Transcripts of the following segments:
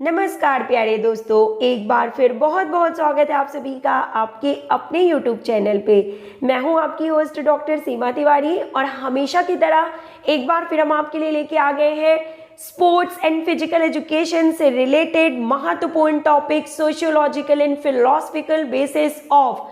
नमस्कार प्यारे दोस्तों, एक बार फिर बहुत बहुत स्वागत है आप सभी का आपके अपने YouTube चैनल पे। मैं हूं आपकी होस्ट डॉक्टर सीमा तिवारी और हमेशा की तरह एक बार फिर हम आपके लिए लेके आ गए हैं स्पोर्ट्स एंड फिजिकल एजुकेशन से रिलेटेड महत्वपूर्ण topic sociological and philosophical basis of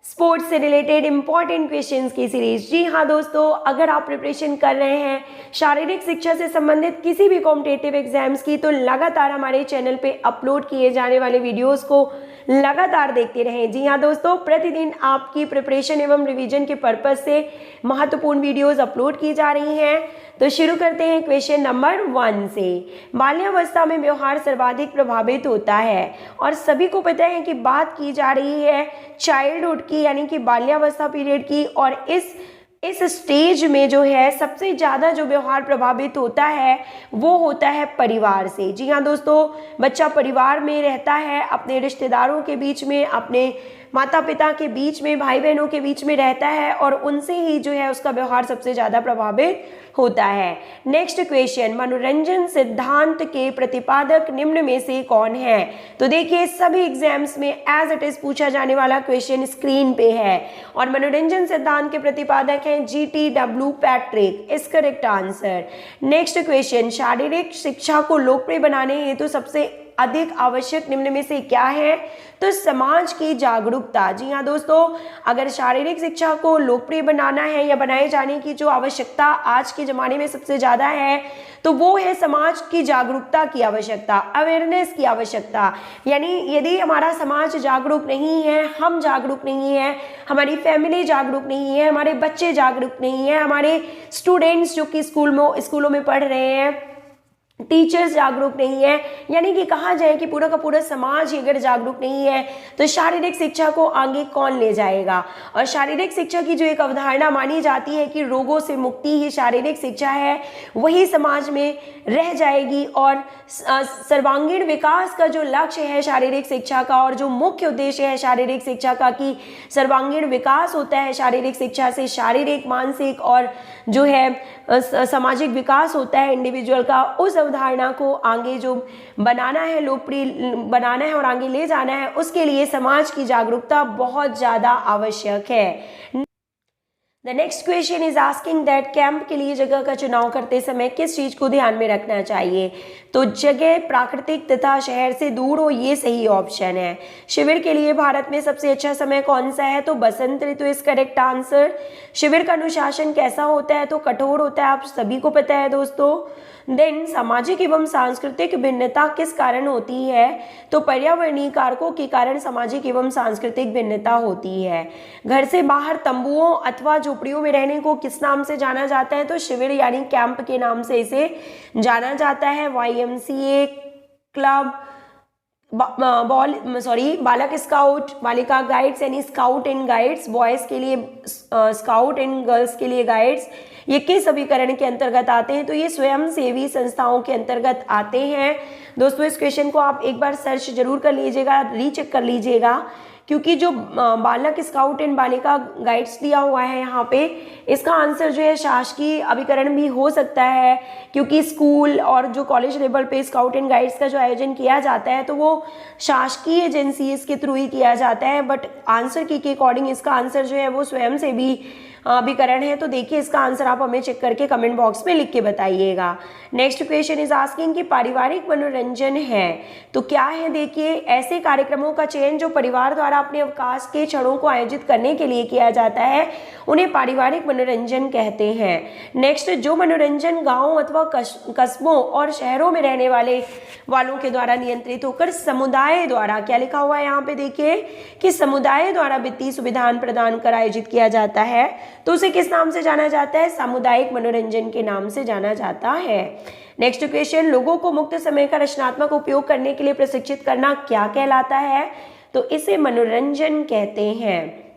sports से रिलेटेड इंपॉर्टेंट क्वेश्चंस की सीरीज। जी हाँ दोस्तों, अगर आप प्रिपरेशन कर रहे हैं शारीरिक शिक्षा से संबंधित किसी भी कॉम्पिटिटिव एग्जाम्स की, तो लगातार हमारे चैनल पे अपलोड किए जाने वाले वीडियोस को लगातार देखते रहें। जी हाँ दोस्तों, प्रतिदिन आपकी प्रिपरेशन एवं रिवीजन के पर्पज से महत्वपूर्ण वीडियोस अपलोड की जा रही हैं। तो शुरू करते हैं क्वेश्चन नंबर 1 से। बाल्यावस्था में व्यवहार सर्वाधिक प्रभावित होता है और सभी को पता है कि बात की जा रही है चाइल्डहुड की, यानी कि बाल्यावस्था पीरियड की। और इस स्टेज में जो है सबसे ज़्यादा जो व्यवहार प्रभावित होता है वो होता है परिवार से। जी हाँ दोस्तों, बच्चा परिवार में रहता है, अपने रिश्तेदारों के बीच में, अपने माता पिता के बीच में, भाई बहनों के बीच में रहता है और उनसे ही जो है उसका व्यवहार सबसे ज़्यादा प्रभावित होता है। नेक्स्ट क्वेश्चन, मनोरंजन सिद्धांत के प्रतिपादक निम्न में से कौन है? तो देखिए, सभी एग्जाम्स में एज इट इज पूछा जाने वाला क्वेश्चन स्क्रीन पे है और मनोरंजन सिद्धांत के प्रतिपादक हैं GTW Patrick, is correct answer. Next question, शारीरिक शिक्षा को लोकप्रिय बनाने हेतु सबसे अधिक आवश्यक निम्न में से क्या है? तो समाज की जागरूकता। जी हाँ दोस्तों, अगर शारीरिक शिक्षा को लोकप्रिय बनाना है या बनाए जाने की जो आवश्यकता आज के ज़माने में सबसे ज़्यादा है, तो वो है समाज की जागरूकता की आवश्यकता, अवेयरनेस की आवश्यकता। यानी यदि हमारा समाज जागरूक नहीं है, हम जागरूक नहीं है, हमारी फैमिली जागरूक नहीं है, हमारे बच्चे जागरूक नहीं है, हमारे स्टूडेंट्स जो कि स्कूलों में पढ़ रहे हैं, टीचर्स जागरूक नहीं है, यानी कि कहा जाए कि पूरा का पूरा समाज ही अगर जागरूक नहीं है तो शारीरिक शिक्षा को आगे कौन ले जाएगा। और शारीरिक शिक्षा की जो एक अवधारणा मानी जाती है कि रोगों से मुक्ति ही शारीरिक शिक्षा है, वही समाज में रह जाएगी। और सर्वांगीण विकास का जो लक्ष्य है शारीरिक शिक्षा का और जो मुख्य उद्देश्य है शारीरिक शिक्षा का कि सर्वांगीण विकास होता है शारीरिक शिक्षा से, शारीरिक, मानसिक और जो है सामाजिक विकास होता है इंडिविजुअल का, उस अवधारणा को आगे जो बनाना है, लोकप्रिय बनाना है और आगे ले जाना है, उसके लिए समाज की जागरूकता बहुत ज़्यादा आवश्यक है। The next question is asking that camp के लिए जगह का चुनाव करते समय किस चीज़ को ध्यान में रखना चाहिए? तो जगह प्राकृतिक तथा शहर से दूर हो, ये सही ऑप्शन है। शिविर के लिए भारत में सबसे अच्छा समय कौन सा है? तो बसंत ऋतु इज करेक्ट आंसर। शिविर का अनुशासन कैसा होता है? तो कठोर होता है, आप सभी को पता है दोस्तों। देन सामाजिक एवं सांस्कृतिक भिन्नता किस कारण होती है? तो पर्यावरणीय कारकों के कारण सामाजिक एवं सांस्कृतिक भिन्नता होती है। घर से बाहर तंबुओं अथवा झोपड़ियों में रहने को किस नाम से जाना जाता है? तो शिविर यानी कैंप के नाम से इसे जाना जाता है। YMCA क्लब, बालक स्काउट, बालिका गाइड्स यानी स्काउट एंड गाइड्स, बॉयज़ के लिए स्काउट एंड गर्ल्स के लिए गाइड्स, ये किस अभिकरण के अंतर्गत आते हैं? तो ये स्वयंसेवी संस्थाओं के अंतर्गत आते हैं। दोस्तों, इस क्वेश्चन को आप एक बार सर्च जरूर कर लीजिएगा, रीचेक कर लीजिएगा, क्योंकि जो बालक स्काउट एंड बालिका गाइड्स दिया हुआ है यहाँ पे, इसका आंसर जो है शासकीय अभिकरण भी हो सकता है, क्योंकि स्कूल और जो कॉलेज लेवल पे स्काउट एंड गाइड्स का जो आयोजन किया जाता है तो वो शासकीय एजेंसी के थ्रू ही किया जाता है। बट आंसर की के अकॉर्डिंग इसका आंसर जो है वो स्वयं से भी अभिकरण है। तो देखिए, इसका आंसर आप हमें चेक करके कमेंट बॉक्स में लिख के बताइएगा। नेक्स्ट क्वेश्चन इज आस्किंग कि पारिवारिक मनोरंजन है तो क्या है? देखिए, ऐसे कार्यक्रमों का चयन जो परिवार द्वारा अपने अवकाश के क्षणों को आयोजित करने के लिए किया जाता है, उन्हें पारिवारिक मनोरंजन कहते हैं। नेक्स्ट, जो मनोरंजन गाँव अथवा कस्बों और शहरों में रहने वालों के द्वारा नियंत्रित होकर समुदाय द्वारा, क्या लिखा हुआ है यहाँ पे देखिए, कि समुदाय द्वारा वित्तीय सुविधाएं प्रदान कर आयोजित किया जाता है, तो उसे किस नाम से जाना जाता है? सामुदायिक मनोरंजन के नाम से जाना जाता है। नेक्स्ट क्वेश्चन, लोगों को मुक्त समय का रचनात्मक उपयोग करने के लिए प्रशिक्षित करना क्या कहलाता है? तो इसे मनोरंजन कहते हैं।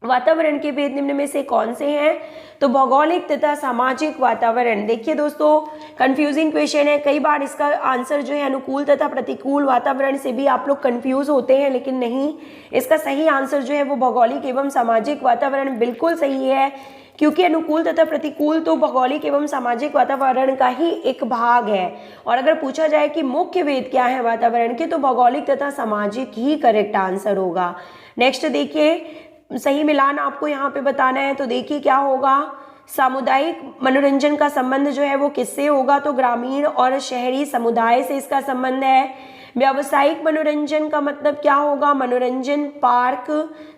वातावरण के भेद निम्न में से कौन से हैं? तो भौगोलिक तथा सामाजिक वातावरण। देखिए दोस्तों, कंफ्यूजिंग क्वेश्चन है, कई बार इसका आंसर जो है अनुकूल तथा प्रतिकूल वातावरण से भी आप लोग कंफ्यूज होते हैं, लेकिन नहीं, इसका सही आंसर जो है वो भौगोलिक एवं सामाजिक वातावरण बिल्कुल सही है। क्योंकि अनुकूल तथा प्रतिकूल तो भौगोलिक एवं सामाजिक वातावरण का ही एक भाग है। और अगर पूछा जाए कि मुख्य भेद क्या है वातावरण के, तो भौगोलिक तथा सामाजिक ही करेक्ट आंसर होगा। नेक्स्ट देखिए, सही मिलान आपको यहाँ पे बताना है। तो देखिए क्या होगा, सामुदायिक मनोरंजन का संबंध जो है वो किससे होगा, तो ग्रामीण और शहरी समुदाय से इसका संबंध है। व्यावसायिक मनोरंजन का मतलब क्या होगा, मनोरंजन पार्क,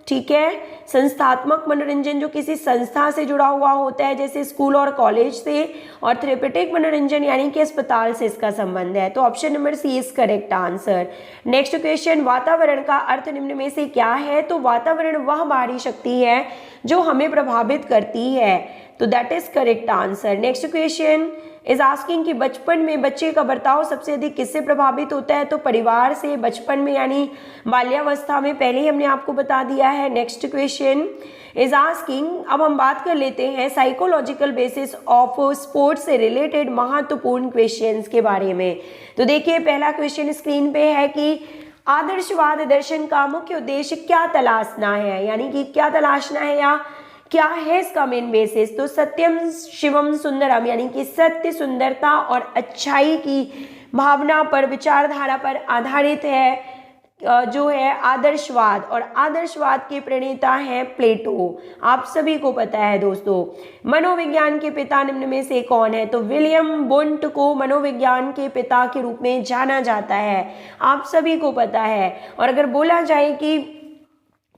ठीक है। संस्थात्मक मनोरंजन जो किसी संस्था से जुड़ा हुआ होता है, जैसे स्कूल और कॉलेज से। और थेरेपेटिक मनोरंजन यानी कि अस्पताल से इसका संबंध है। तो option number C is correct answer. Next question, वातावरण का अर्थ निम्न में से क्या है, तो वातावरण वह बाहरी शक्ति है जो हमें प्रभावित करती है, तो that is correct answer. Next question is asking कि बचपन में बच्चे का बर्ताव सबसे अधिक किससे प्रभावित होता है, तो परिवार से, बचपन में यानी बाल्यावस्था में, पहले ही हमने आपको बता दिया है। नेक्स्ट क्वेश्चन इज आस्किंग, अब हम बात कर लेते हैं साइकोलॉजिकल बेसिस ऑफ स्पोर्ट्स से रिलेटेड महत्वपूर्ण क्वेश्चंस के बारे में। तो देखिए पहला क्वेश्चन स्क्रीन पे है कि आदर्शवाद दर्शन का मुख्य उद्देश्य क्या तलाशना है, यानी कि क्या तलाशना है या क्या है इसका मेन बेसिस, तो सत्यम शिवम सुंदरम, यानी कि सत्य, सुंदरता और अच्छाई की भावना पर, विचारधारा पर आधारित है जो है आदर्शवाद। और आदर्शवाद के प्रणेता हैं प्लेटो, आप सभी को पता है दोस्तों। मनोविज्ञान के पिता निम्न में से कौन है, तो विलियम वुंट को मनोविज्ञान के पिता के रूप में जाना जाता है, आप सभी को पता है। और अगर बोला जाए कि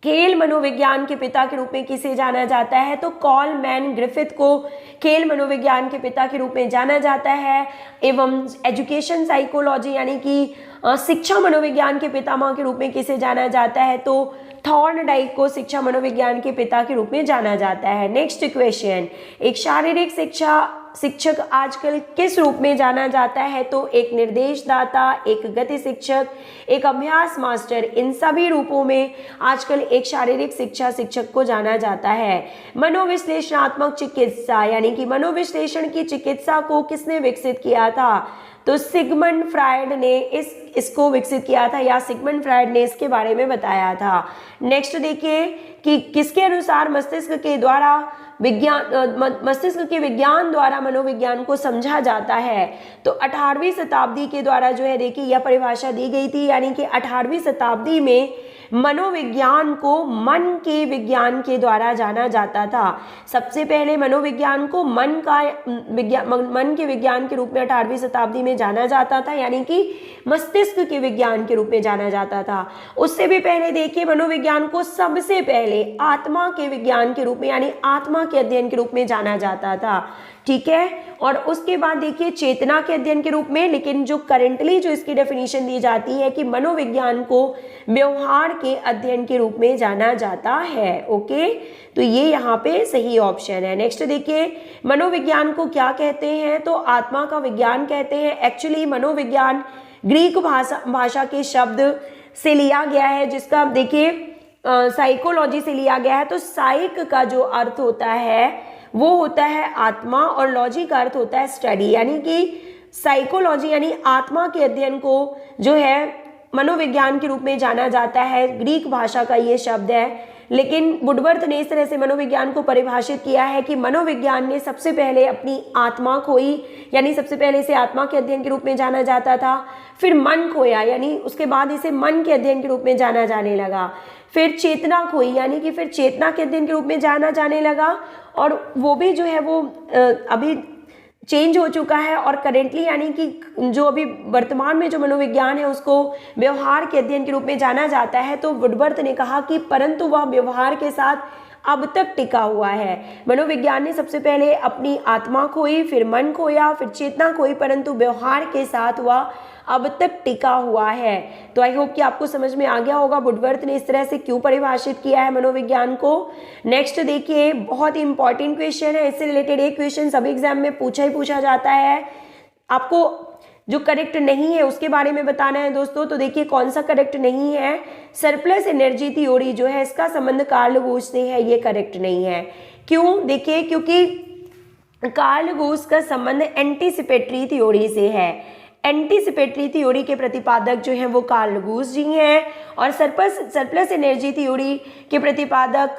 खेल मनोविज्ञान के पिता के रूप में किसे जाना जाता है, तो कॉलमैन ग्रिफिथ को खेल मनोविज्ञान के पिता के रूप में जाना जाता है। एवं एजुकेशन साइकोलॉजी यानी कि शिक्षा मनोविज्ञान के पितामह के रूप में किसे जाना जाता है, तो थॉर्नडाइक को शिक्षा मनोविज्ञान के पिता के रूप में जाना जाता है। नेक्स्ट क्वेश्चन, एक शारीरिक शिक्षक आजकल किस रूप में जाना जाता है, तो एक निर्देशदाता, एक गति शिक्षक, एक अभ्यास मास्टर, इन सभी रूपों में आजकल एक शारीरिक शिक्षक को जाना जाता है। मनोविश्लेषणात्मक चिकित्सा यानी कि मनोविश्लेषण की चिकित्सा को किसने विकसित किया था, तो सिगमंड फ्रायड ने इसको विकसित किया था, या सिगमंड फ्रायड ने इसके बारे में बताया था। नेक्स्ट देखिए कि किसके अनुसार मस्तिष्क के विज्ञान द्वारा मनोविज्ञान को समझा जाता है, तो 18वीं शताब्दी के द्वारा जो है देखिए यह परिभाषा दी गई थी, यानी कि 18वीं शताब्दी में मनोविज्ञान को मन के विज्ञान के द्वारा जाना जाता था। सबसे पहले मनोविज्ञान को मन के विज्ञान के रूप में 18वीं शताब्दी में जाना जाता था, यानी कि मस्तिष्क के विज्ञान के रूप में जाना जाता था। उससे भी पहले देखिए मनोविज्ञान को सबसे पहले आत्मा के विज्ञान के रूप में, यानी आत्मा के अध्ययन के रूप में जाना जाता था, ठीक है। और उसके बाद देखिए चेतना के अध्ययन के रूप में, लेकिन जो करेंटली जो इसकी डेफिनेशन दी जाती है कि मनोविज्ञान को व्यवहार के अध्ययन के रूप में जाना जाता है। ओके, तो ये यहाँ पे सही ऑप्शन है। नेक्स्ट देखिए, मनोविज्ञान को क्या कहते हैं, तो आत्मा का विज्ञान कहते हैं। एक्चुअली मनोविज्ञान ग्रीक भाषा के शब्द से लिया गया है, जिसका देखिए साइकोलॉजी से लिया गया है। तो साइक का जो अर्थ होता है वो होता है आत्मा, और लॉजी का अर्थ होता है स्टडी, यानी कि साइकोलॉजी यानी आत्मा के अध्ययन को जो है मनोविज्ञान के रूप में जाना जाता है। ग्रीक भाषा का ये शब्द है, लेकिन वुडवर्थ ने इस तरह से मनोविज्ञान को परिभाषित किया है कि मनोविज्ञान ने सबसे पहले अपनी आत्मा खोई, यानी सबसे पहले इसे आत्मा के अध्ययन के रूप में जाना जाता था, फिर मन खोया, यानी उसके बाद इसे मन के अध्ययन के रूप में जाना जाने लगा, फिर चेतना खोई, यानी कि फिर चेतना के अध्ययन के रूप में जाना जाने लगा, और वो भी जो है वो अभी चेंज हो चुका है। और करेंटली यानी कि जो अभी वर्तमान में जो मनोविज्ञान है उसको व्यवहार के अध्ययन के रूप में जाना जाता है। तो वुडवर्थ ने कहा कि परंतु वह व्यवहार के साथ अब तक टिका हुआ है। मनोविज्ञान ने सबसे पहले अपनी आत्मा खोई, फिर मन खोया, फिर चेतना खोई, परंतु व्यवहार के साथ वह अब तक टिका हुआ है। तो आई होप कि आपको समझ में आ गया होगा वुडवर्थ ने इस तरह से क्यों परिभाषित किया है मनोविज्ञान को। नेक्स्ट देखिए, बहुत ही इंपॉर्टेंट क्वेश्चन है, इससे रिलेटेड एक क्वेश्चन सभी एग्जाम में पूछा जाता है। आपको जो करेक्ट नहीं है उसके बारे में बताना है दोस्तों। तो देखिए कौन सा करेक्ट नहीं है, सरप्लस एनर्जी थ्योरी जो है इसका संबंध कार्ल गूस से है, ये करेक्ट नहीं है। क्यों, देखिए क्योंकि कार्ल गूस का संबंध एंटीसिपेटरी थ्योरी से है। एंटीसिपेटरी थ्योरी के प्रतिपादक जो हैं वो कार्ल गुस जी हैं, और सरप्लस एनर्जी थ्योरी के प्रतिपादक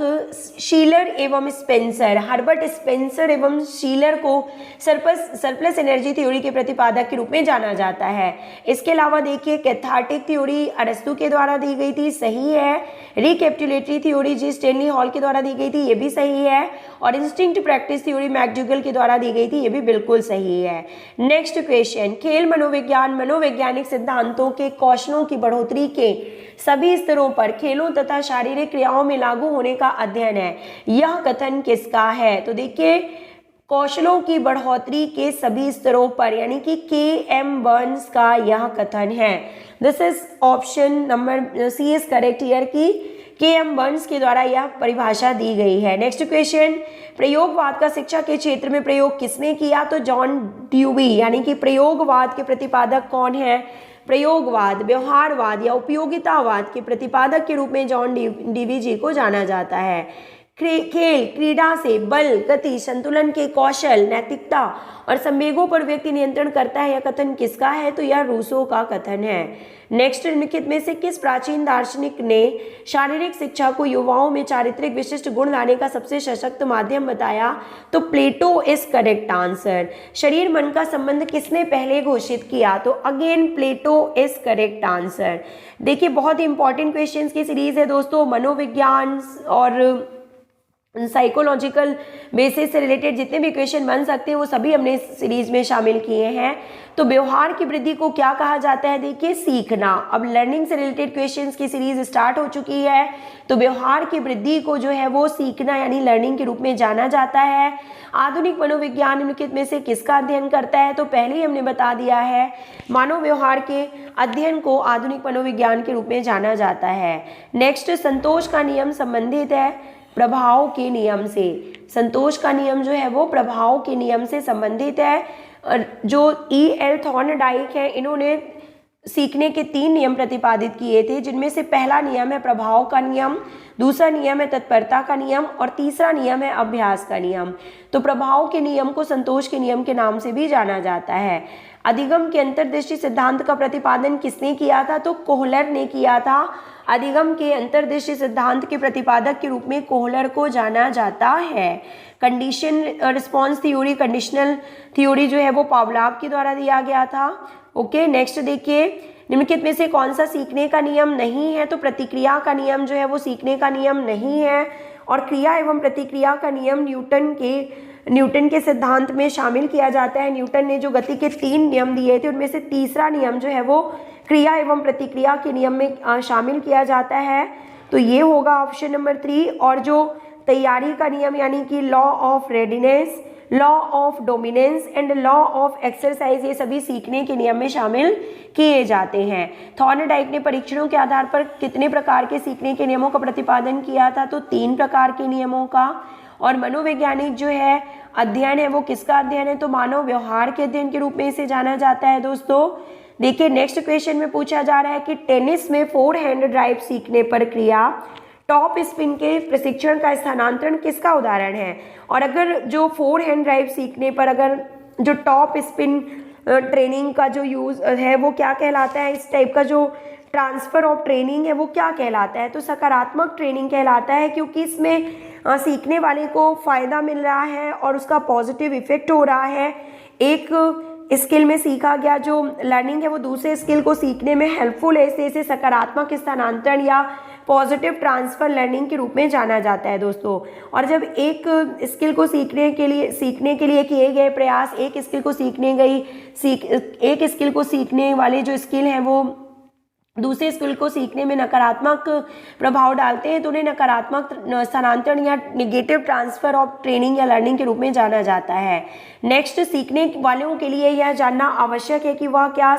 शीलर एवं स्पेंसर, हर्बर्ट स्पेंसर एवं शीलर को सरप्लस एनर्जी थ्योरी के प्रतिपादक के रूप में जाना जाता है। इसके अलावा देखिए कैथार्टिक थ्योरी अरस्तु के द्वारा दी गई थी, सही है। रिकैपिटुलेटरी थ्योरी जी स्टैनली हॉल के द्वारा दी गई थी, ये भी सही है। और इंस्टिंक्ट प्रैक्टिस थ्योरी मैकडूगल के द्वारा दी गई थी, ये भी बिल्कुल सही है। नेक्स्ट क्वेश्चन, खेल मनोविज्ञान मनोवैज्ञानिक सिद्धांतों के कौशलों की बढ़ोतरी के सभी स्तरों पर खेलों तथा शारीरिक क्रियाओं में लागू होने का अध्ययन है। यह कथन किसका है? तो देखिए कौशलों की बढ़ोतरी के सभी स्तरों पर, यानी कि के.एम. बर्न्स का यह कथन है। This is option number C is correct here की के.एम. बर्न्स के द्वारा यह परिभाषा दी गई है। नेक्स्ट क्वेश्चन, प्रयोगवाद का शिक्षा के क्षेत्र में प्रयोग किसने किया? तो जॉन ड्यूवी, यानी कि प्रयोगवाद के प्रतिपादक कौन है? प्रयोगवाद, व्यवहारवाद या उपयोगितावाद के प्रतिपादक के रूप में जॉन ड्यूवी जी को जाना जाता है। खेल क्रीड़ा से बल, गति, संतुलन के कौशल, नैतिकता और संवेगों पर व्यक्ति नियंत्रण करता है, यह कथन किसका है? तो यह रूसो का कथन है। नेक्स्ट, निम्नलिखित में से किस प्राचीन दार्शनिक ने शारीरिक शिक्षा को युवाओं में चारित्रिक विशिष्ट गुण लाने का सबसे सशक्त माध्यम बताया? तो प्लेटो इज करेक्ट आंसर। शरीर मन का संबंध किसने पहले घोषित किया? तो again Plato is correct answer. देखिए बहुत ही इंपॉर्टेंट क्वेश्चंस की सीरीज है दोस्तों, मनोविज्ञान और साइकोलॉजिकल बेसिस से रिलेटेड जितने भी क्वेश्चन बन सकते हैं वो सभी हमने इस सीरीज में शामिल किए हैं। तो व्यवहार की वृद्धि को क्या कहा जाता है? देखिए सीखना। अब लर्निंग से रिलेटेड क्वेश्चंस की सीरीज स्टार्ट हो चुकी है, तो व्यवहार की वृद्धि को जो है वो सीखना यानी लर्निंग के रूप में जाना जाता है। आधुनिक मनोविज्ञान निम्नलिखित में से किसका अध्ययन करता है? तो पहले ही हमने बता दिया है, मानव व्यवहार के अध्ययन को आधुनिक मनोविज्ञान के रूप में जाना जाता है। नेक्स्ट, संतोष का नियम संबंधित है प्रभाव के नियम से। संतोष का नियम जो है वो प्रभाव के नियम से संबंधित है। जो E.L. थॉर्नडाइक है, इन्होंने सीखने के 3 नियम प्रतिपादित किए थे, जिनमें से पहला नियम है प्रभाव का नियम, दूसरा नियम है तत्परता का नियम और तीसरा नियम है अभ्यास का नियम। तो प्रभाव के नियम को संतोष के नियम के नाम से भी जाना जाता है। अधिगम के अंतर्दृष्टि सिद्धांत का प्रतिपादन किसने किया था? तो कोहलर ने किया था। अधिगम के अंतर्दृष्टि सिद्धांत के प्रतिपादक के रूप में कोहलर को जाना जाता है। Condition response theory, conditional theory जो है वो पावलाव के द्वारा दिया गया था। ओके, नेक्स्ट देखिए, निम्नलिखित में से कौन सा सीखने का नियम नहीं है? तो प्रतिक्रिया का नियम जो है वो सीखने का नियम नहीं है। और क्रिया एवं प्रतिक्रिया का नियम न्यूटन के सिद्धांत में शामिल किया जाता है। न्यूटन ने जो गति के 3 नियम दिए थे उनमें से तीसरा नियम जो है वो क्रिया एवं प्रतिक्रिया के नियम में शामिल किया जाता है। तो ये होगा ऑप्शन नंबर 3। और जो तैयारी का नियम यानी कि law of readiness, law of dominance and law of exercise, ये सभी सीखने के नियम में शामिल किए जाते हैं। थॉर्नडाइक ने परीक्षणों के आधार पर कितने प्रकार के सीखने के नियमों का प्रतिपादन किया था? तो 3 प्रकार के नियमों का। और मनोवैज्ञानिक जो है अध्ययन है वो किसका अध्ययन है? तो मानव व्यवहार के अध्ययन के रूप में इसे जाना जाता है दोस्तों। देखिए नेक्स्ट क्वेश्चन में पूछा जा रहा है कि टेनिस में 4 हैंड ड्राइव सीखने पर क्रिया टॉप स्पिन के प्रशिक्षण का स्थानांतरण किसका उदाहरण है? और अगर जो 4 हैंड ड्राइव सीखने पर अगर जो टॉप स्पिन ट्रेनिंग का जो यूज है वो क्या कहलाता है? इस टाइप का जो ट्रांसफर ऑफ ट्रेनिंग है वो क्या कहलाता है? तो सकारात्मक ट्रेनिंग कहलाता है, क्योंकि इसमें सीखने वाले को फायदा मिल रहा है और उसका पॉजिटिव इफेक्ट हो रहा है। एक स्किल में सीखा गया जो लर्निंग है वो दूसरे स्किल को सीखने में हेल्पफुल है, इससे इसे सकारात्मक स्थानांतरण या पॉजिटिव ट्रांसफर लर्निंग के रूप में जाना जाता है दोस्तों। और जब एक स्किल को सीखने के लिए किए गए प्रयास एक स्किल को सीखने वाले जो स्किल हैं वो दूसरे स्किल को सीखने में नकारात्मक प्रभाव डालते हैं, तो उन्हें नकारात्मक स्थानांतरण या निगेटिव ट्रांसफर ऑफ ट्रेनिंग या लर्निंग के रूप में जाना जाता है। नेक्स्ट, सीखने वालों के लिए यह जानना आवश्यक है कि वह क्या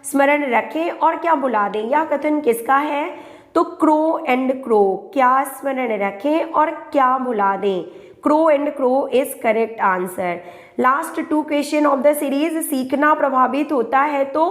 स्मरण रखें और क्या भुला दें। यह कथन किसका है? तो क्रो एंड क्रो, क्या स्मरण रखें और क्या भुला दें। Crow and crow is correct answer. Last 2 question of the series, सीखना प्रभावित होता है तो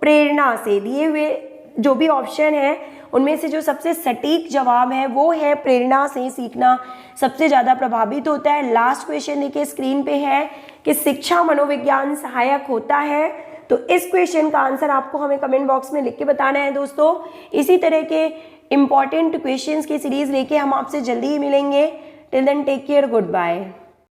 प्रेरणा से। दिए हुए जो भी ऑप्शन है उनमें से जो सबसे सटीक जवाब है वो है प्रेरणा से सीखना सबसे ज़्यादा प्रभावित होता है। लास्ट क्वेश्चन देखिए स्क्रीन पे है कि शिक्षा मनोविज्ञान सहायक होता है, तो इस क्वेश्चन का आंसर आपको हमें कमेंट बॉक्स में लिख के बताना है दोस्तों। इसी तरह के इंपॉर्टेंट क्वेश्चंस की सीरीज लेके हम आपसे जल्दी ही मिलेंगे। Till then take care, good bye.